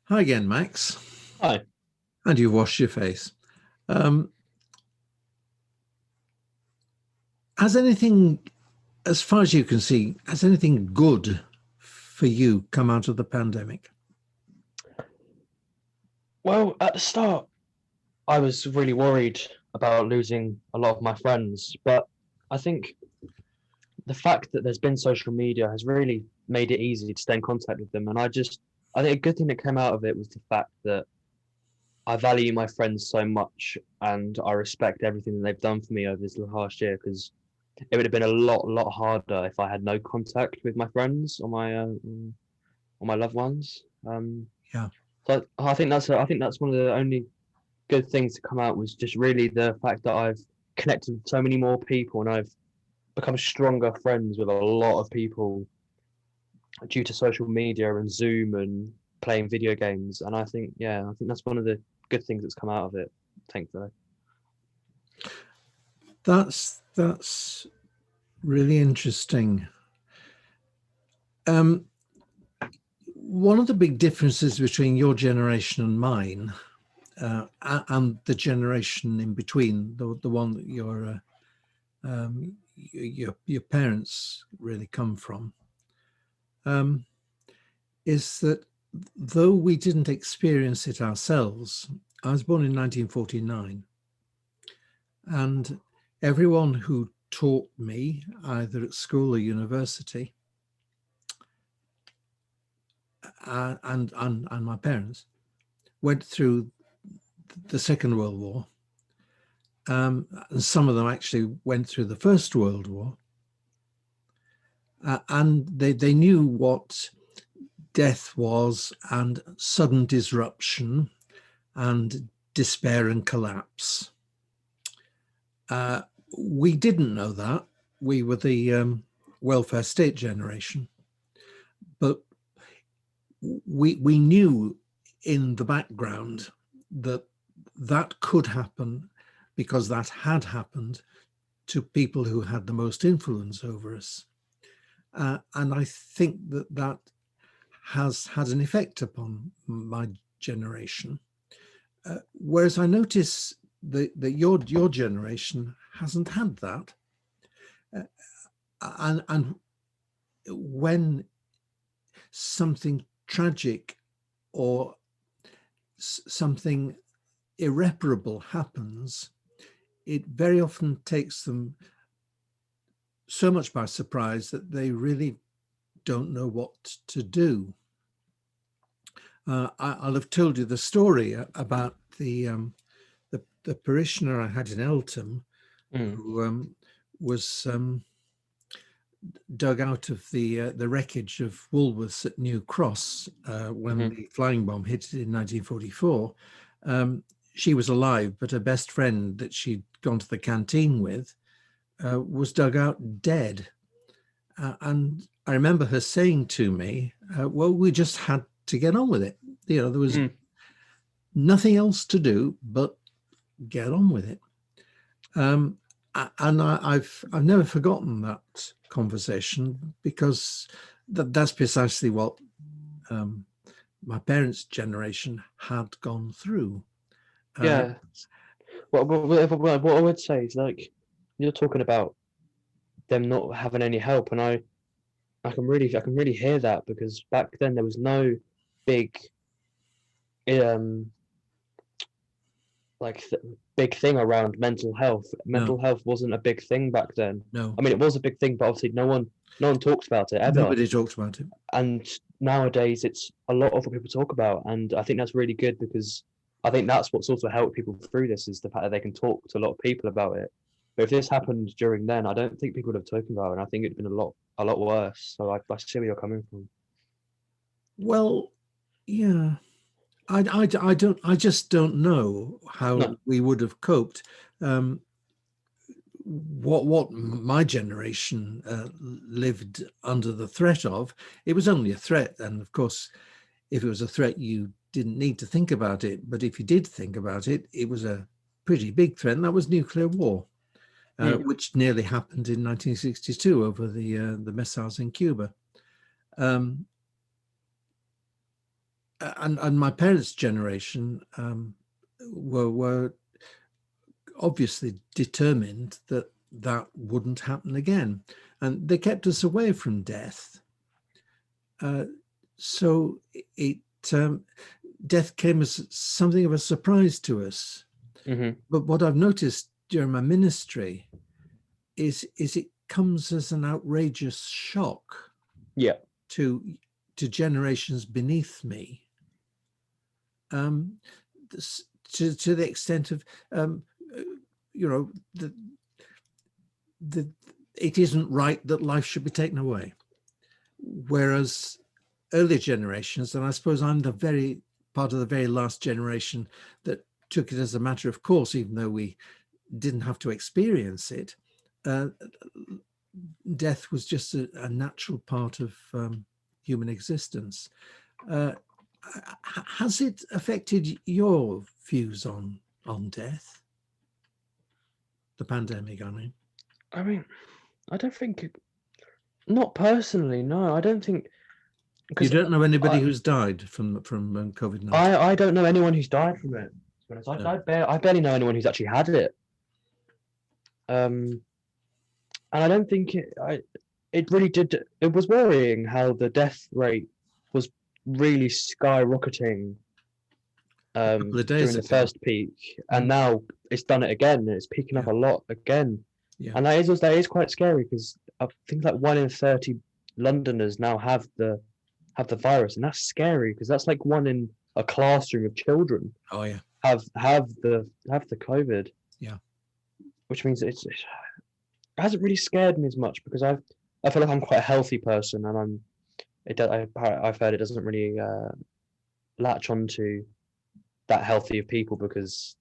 Hi again, Max. Hi. And you've washed your face. Um, has anything, as far as you can see, has anything good for you come out of the pandemic? Well, at the start, I was really worried about losing a lot of my friends, but I think the fact that there's been social media has really made it easy to stay in contact with them. And I think a good thing that came out of it was the fact that I value my friends so much and I respect everything that they've done for me over this last year because it would have been a lot harder if I had no contact with my friends or my loved ones. Yeah, I think that's one of the only good things to come out was just really the fact that I've connected with so many more people and I've become stronger friends with a lot of people due to social media and Zoom and playing video games. And I think that's one of the good things that's come out of it, thankfully. that's really interesting. Um, One of the big differences between your generation and mine, and the generation in between, the one that your parents really come from, um, is that though we didn't experience it ourselves, I was born in 1949, and everyone who taught me, either at school or university, and my parents, went through the Second World War. And some of them actually went through the First World War. And they knew what death was and sudden disruption and despair and collapse. Uh, we didn't know that. We were the welfare state generation, but we knew in the background that that could happen because that had happened to people who had the most influence over us. And I think that that has had an effect upon my generation. Whereas I notice that your generation hasn't had that. Uh, and when something tragic or something irreparable happens, it very often takes them so much by surprise that they really don't know what to do. I'll have told you the story about the parishioner I had in Eltham, Mm. who was dug out of the wreckage of Woolworths at New Cross when Hmm. the flying bomb hit it in 1944. She was alive, but her best friend that she'd gone to the canteen with was dug out dead. And I remember her saying to me, well, we just had to get on with it. You know, there was Mm. nothing else to do but get on with it. Um, and I've never forgotten that conversation because that's precisely what um, my parents' generation had gone through. Uh, Yeah. What I would say is like you're talking about them not having any help, and I can really hear that because back then there was no big um like th big thing around mental health. no, Mental health wasn't a big thing back then. no, I mean, it was a big thing, but obviously no one talks about it ever. nobody talks about it. And nowadays, it's a lot of what people talk about, and I think that's really good because I think that's what's also helped people through this is the fact that they can talk to a lot of people about it. But if this happened during then, I don't think people would have spoken about it, and I think it'd been a lot worse. So I see where you're coming from. Well, yeah, I just don't know how No, we would have coped. Um, what my generation lived under the threat of, it was only a threat. And of course, if it was a threat, you didn't need to think about it. But if you did think about it, it was a pretty big threat, and that was nuclear war, mm, which nearly happened in 1962 over the missiles in Cuba. Um, and my parents' generation were obviously determined that that wouldn't happen again, and they kept us away from death. So it death came as something of a surprise to us. But what I've noticed during my ministry is it comes as an outrageous shock Yeah. to generations beneath me, to the extent of it isn't right that life should be taken away, whereas earlier generations, and I suppose I'm the very part of the very last generation that took it as a matter of course, even though we didn't have to experience it. Death was just a natural part of human existence. Has it affected your views on death? The pandemic, I mean. I don't think not personally. No, I don't think. You don't know anybody who's died from COVID-19? I don't know anyone who's died from it. No. I barely know anyone who's actually had it. And I don't think it really did. It was worrying how the death rate was really skyrocketing during the first peak, and now it's done it again, and it's picking up a lot again. Yeah. And that is quite scary, because I think like 1 in 30 Londoners now have the virus, and that's scary, because that's like 1 in a classroom of children. Oh yeah. Have the COVID. Yeah. Which means it hasn't really scared me as much, because I feel like I'm quite a healthy person, and I've heard it doesn't really latch onto that healthy of people, because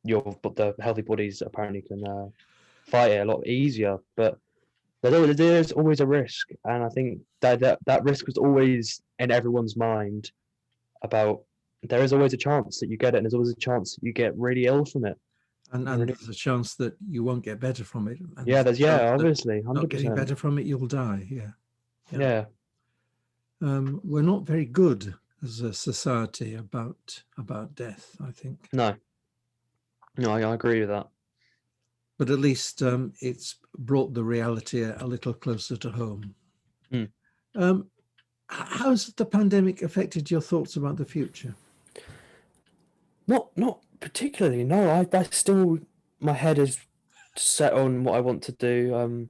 the healthy bodies apparently can fight it a lot easier. But there's always a risk, and I think that risk was always in everyone's mind. About there is always a chance that you get it, and there's always a chance that you get really ill from it. And there's a chance that you won't get better from it. And Obviously, 100%. Not getting better from it, you'll die. Yeah. We're not very good as a society about death, I think. No, I agree with that. But at least it's brought the reality a little closer to home. How's the pandemic affected your thoughts about the future? Not particularly. No, I still, my head is set on what I want to do.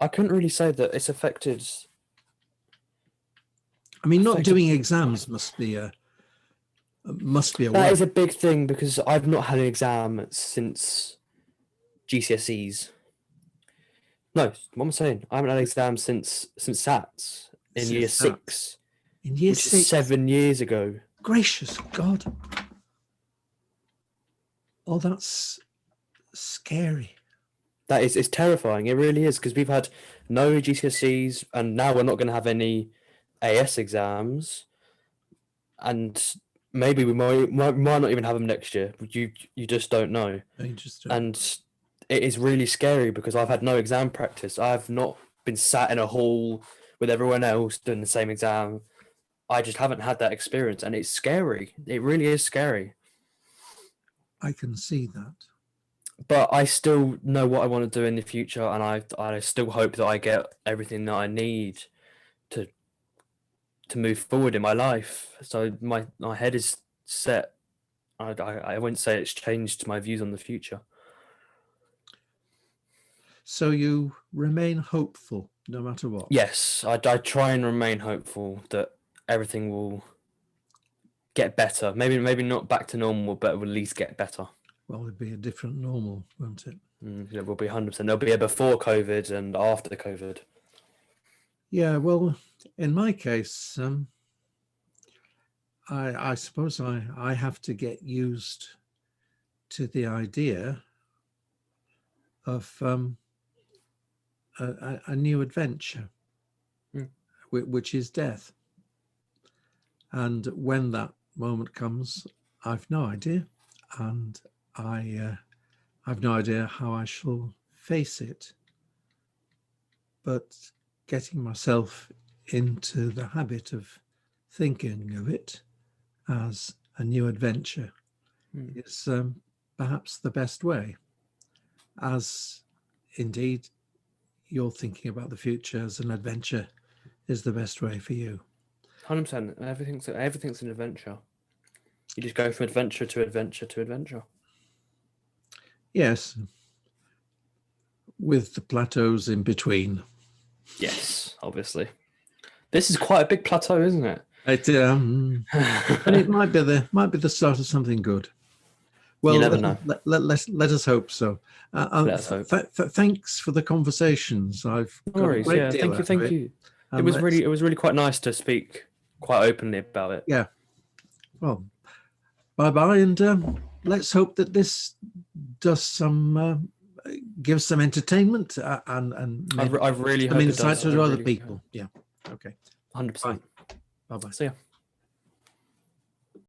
I couldn't really say that it's affected. I mean, not doing exams must be a That is a big thing, because I've not had an exam since GCSEs. No, what am I saying? I haven't had an exam since SATs in year 6. In year 6? Is 7 years ago. Gracious God. Oh, that's scary. That is, it's terrifying. It really is, because we've had no GCSEs, and now we're not going to have any AS exams, and maybe we might not even have them next year. You just don't know. And it is really scary, because I've had no exam practice. I've not been sat in a hall with everyone else doing the same exam. I just haven't had that experience, and it's scary. It really is scary. I can see that. But I still know what I want to do in the future, and I still hope that I get everything that I need to move forward in my life. So my head is set. I wouldn't say it's changed my views on the future. So you remain hopeful no matter what? Yes, I try and remain hopeful that everything will get better. Maybe not back to normal, but it will at least get better. Well, it'll be a different normal, won't it? It will be 100%. There'll be a before COVID and after COVID. Yeah, well, in my case, I suppose I have to get used to the idea of a new adventure, which is death. And when that moment comes, I've no idea, and I've no idea how I shall face it. But getting myself into the habit of thinking of it as a new adventure Mm. is perhaps the best way, as indeed you're thinking about the future as an adventure is the best way for you. 100%. Everything's an adventure. You just go from adventure to adventure to adventure. Yes, with the plateaus in between. Yes, obviously. This is quite a big plateau, isn't it? And it might be the start of something good. Well, You never know. Let us hope so. Let us hope. Thanks for the conversations. I've No got a worries. great Yeah, deal thank you. out of Thank it. you. And It was really quite nice to speak quite openly about it. Yeah. Well, bye, and let's hope that this does gives some entertainment and I maybe really some hope it insight does. to I other really people. Yeah. Okay. 100%. Bye-bye. See ya.